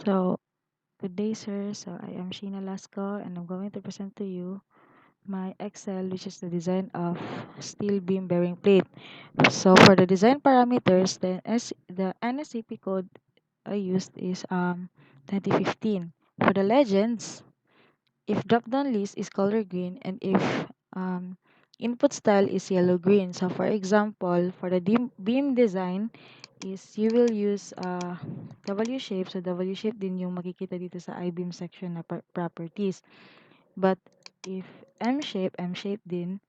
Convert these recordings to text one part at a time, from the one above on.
So, good day, sir. So, I am Sheena Lasco, and I'm going to present to you my Excel, which is the design of steel beam bearing plate. So, for the design parameters, the NSCP code I used is 2015. For the legends, if drop-down list is color green and if um, input style is yellow-green. So, for example, for the beam design, is you will use W shape. So, W shape din yung makikita dito sa I-beam section na properties. But if M shape din.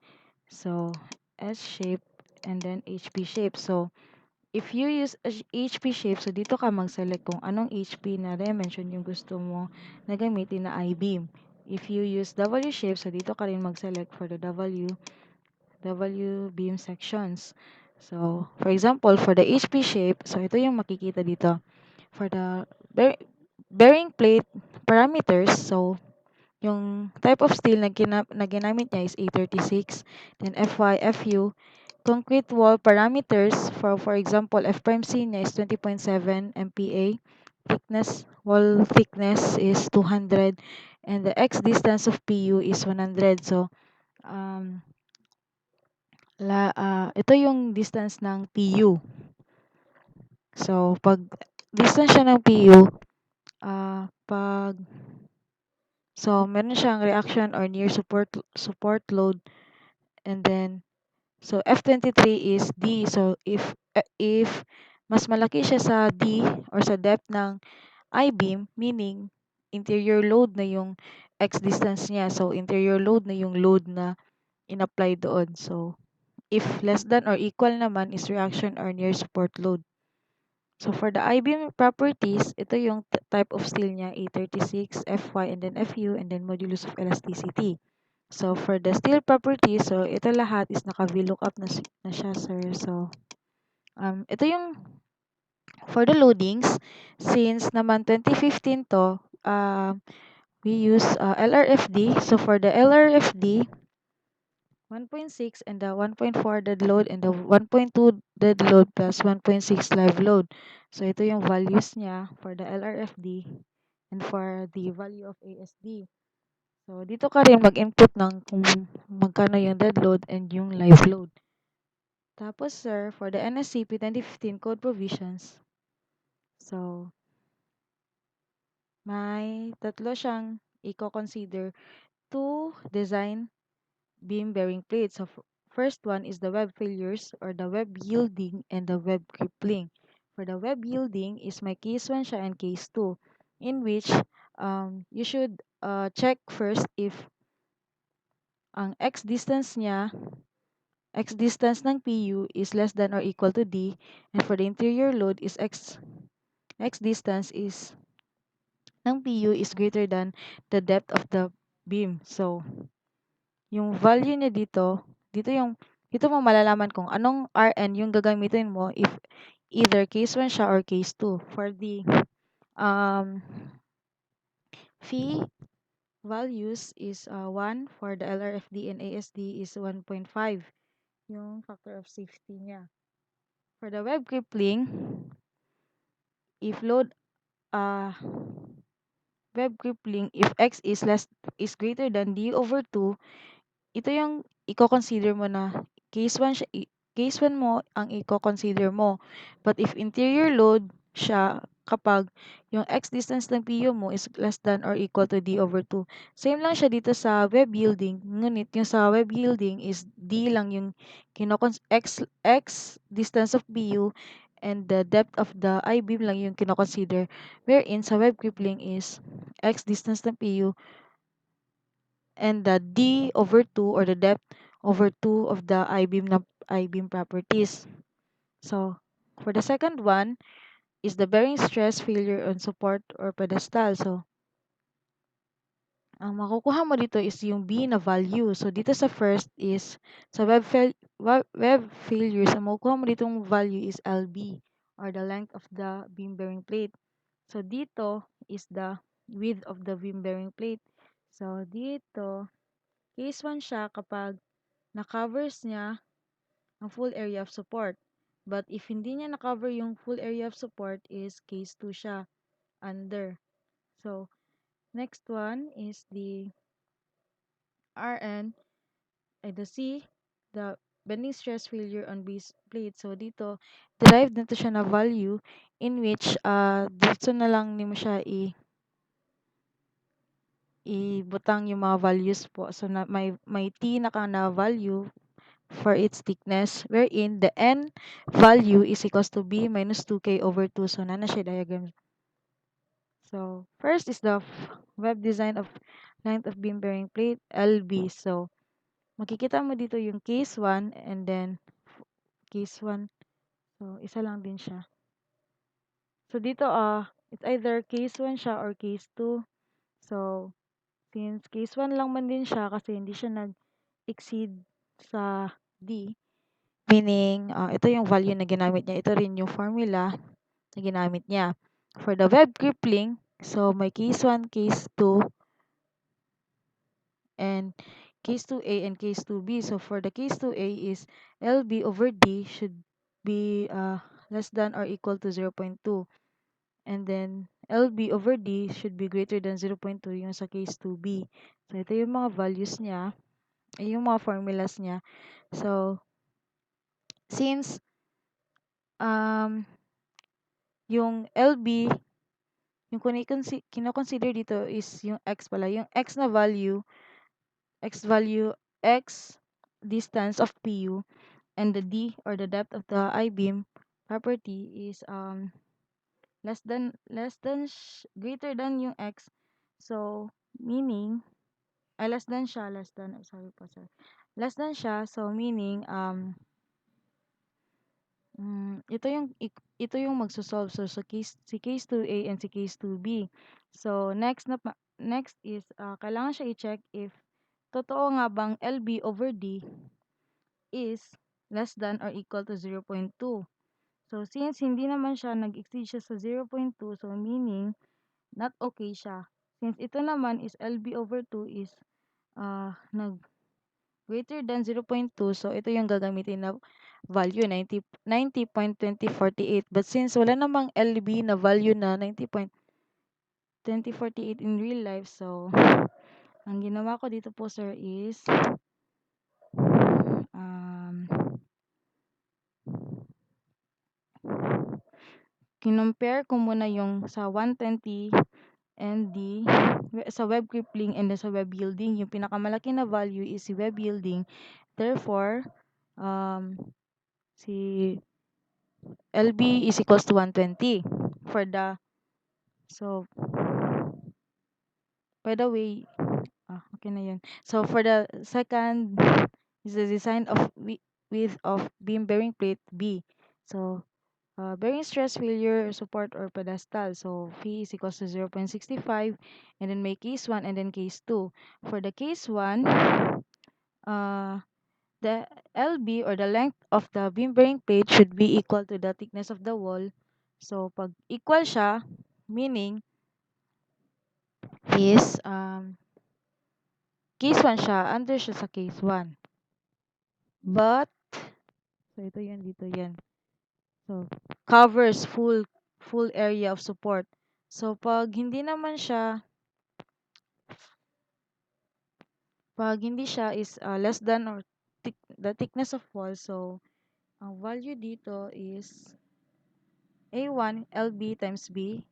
So, S shape and then HP shape. So, if you use HP shape, so dito ka mag-select kung anong HP na dimension yung gusto mo na gamitin na I-beam. If you use W shape, so dito ka rin mag-select for the W beam sections. So, for example, for the HP shape, so ito yung makikita dito. For the bearing plate parameters, so yung type of steel na ginamit niya is A36. Then FY, FU, concrete wall parameters, for example, F prime C niya is 20.7 MPa. Wall thickness is 200. And the X distance of PU is 100. So, um, ito yung distance ng PU. So, pag distance siya ng PU, pag so meron siyang reaction or near support load, and then so F23 is D. So if mas malaki siya sa D or sa depth ng I-beam, meaning interior load na yung X distance niya. So interior load na yung load na in-apply doon. So if less than or equal naman is reaction or near support load. So for the I-beam properties, ito yung type of steel niya, A36, FY, and then FU, and then modulus of elasticity. So for the steel properties, so ito lahat is naka-VLOOKUP na siya, sir. So ito yung for the loadings, since naman 2015 to, we use LRFD. So for the LRFD, 1.6 and the 1.4 dead load and the 1.2 dead load plus 1.6 live load. So ito yung values niya for the LRFD and for the value of ASD. So dito ka rin mag-input ng kung magkano yung dead load and yung live load. Tapos sir, for the NSCP 2015 code provisions, so may tatlo siyang i-consider to design beam bearing plates. So first one is the web failures or the web yielding and the web crippling. For the web yielding is my case 1 siya and case 2, in which you should check first if ang x distance ng PU is less than or equal to D, and for the interior load is x distance is ng PU is greater than the depth of the beam. So, yung value niya dito mo malalaman kung anong RN yung gagamitin mo if either case 1 siya or case 2. For the um, fee values is 1, for the LRFD and ASD is 1.5, yung factor of safety niya. For the web crippling, if load web crippling, if X is greater than D over 2, ito yung i-consider mo na case 1 siya, case 1 mo ang i-consider mo. But if interior load siya, kapag yung X distance ng PU mo is less than or equal to D over 2. Same lang siya dito sa web yielding. Ngunit yung sa web yielding is D lang yung X distance of PU and the depth of the I-beam lang yung kinoconsider. Wherein sa web crippling is X distance ng PU and the D over 2 or the depth over 2 of the I-beam properties. So, for the second one is the bearing stress failure on support or pedestal. So, ang makukuha mo dito is yung B na value. So, dito sa first is sa web failures, ang makukuha mo dito yung value is LB or the length of the beam bearing plate. So, dito is the width of the beam bearing plate. So, dito, case 1 siya kapag na-covers niya ang full area of support. But if hindi niya na-cover yung full area of support is case 2 siya. under. So, next one is the RN, the C, the bending stress failure on base plate. So, dito, derived na to siya na value in which, dito na lang nimo siya ibutang yung mga values po. So, may T na ka na value for its thickness, wherein the N value is equals to B minus 2K over 2. So, na siya diagram. So, first is the web design of length of beam bearing plate, LB. So, makikita mo dito yung case 1 and then case 1. So, isa lang din siya. So, dito, it's either case 1 siya or case 2. So, since case 1 lang man din siya kasi hindi siya nag-exceed sa D, meaning, ito yung value na ginamit niya. Ito rin yung formula na ginamit niya. For the web crippling, so may case 1, case 2, and case 2A and case 2B. So for the case 2A is LB over D should be less than or equal to 0.2. And then LB over D should be greater than 0.2 yung sa case 2B. So ito yung mga values niya, yung mga formulas niya. So since yung LB, yung kino-consider dito is yung X pala. Yung X na value, X value, X distance of PU, and the D or the depth of the I-beam property is greater than yung X. So, meaning, less than siya, so meaning, ito yung magso-solve. So, si case 2A and si case 2B. So, next is, kailangan siya i-check if totoo nga bang LB over D is less than or equal to 0.2. So, since hindi naman siya nag-exceed siya sa 0.2, so meaning, not okay siya. Since ito naman is LB over 2 is greater than 0.2, so ito yung gagamitin na value, 90.2048. But since wala namang LB na value na 90.2048 in real life, so ang ginawa ko dito po, sir, is kinompare ko muna yung sa 120 MD sa web crippling and then sa web yielding. Yung pinakamalaki na value is si web yielding. Therefore, si LB is equals to 120 for the, so by the way, okay na yun. So for the second is the design of width of beam bearing plate B. So bearing stress failure support or pedestal. So P is equals to 0.65, and then may case 1 and then case 2. For the case 1, the LB or the length of the beam bearing plate should be equal to the thickness of the wall. So pag equal siya, meaning is case 1 siya, under siya sa case 1. But, so ito yan, dito yan. So, covers full area of support. So, pag hindi siya is less than or the thickness of wall, so, ang value dito is A1 LB times B,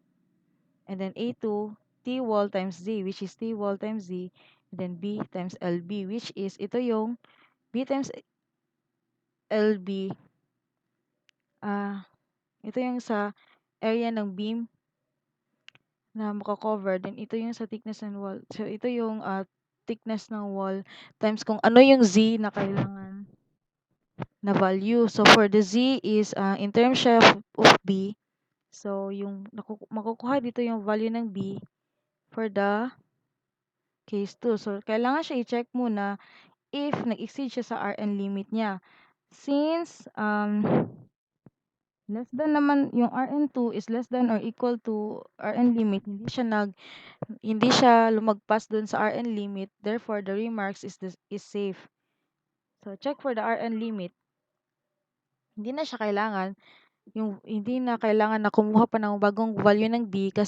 and then A2 T wall times Z, which is T wall times Z, and then B times LB, which is ito yung B times LB, ito yung sa area ng beam na mako-cover, then ito yung sa thickness ng wall. So ito yung thickness ng wall times kung ano yung Z na kailangan na value. So for the Z is in terms siya of B. So yung makukuha dito yung value ng B for the case 2. So kailangan siya i-check muna if nag-exceed siya sa RN limit niya. Since less than naman yung RN2 is less than or equal to RN limit, hindi siya lumagpas dun sa RN limit, therefore the remarks is safe. So check for the RN limit. Hindi na kailangan na kumuha pa ng bagong value ng B kasi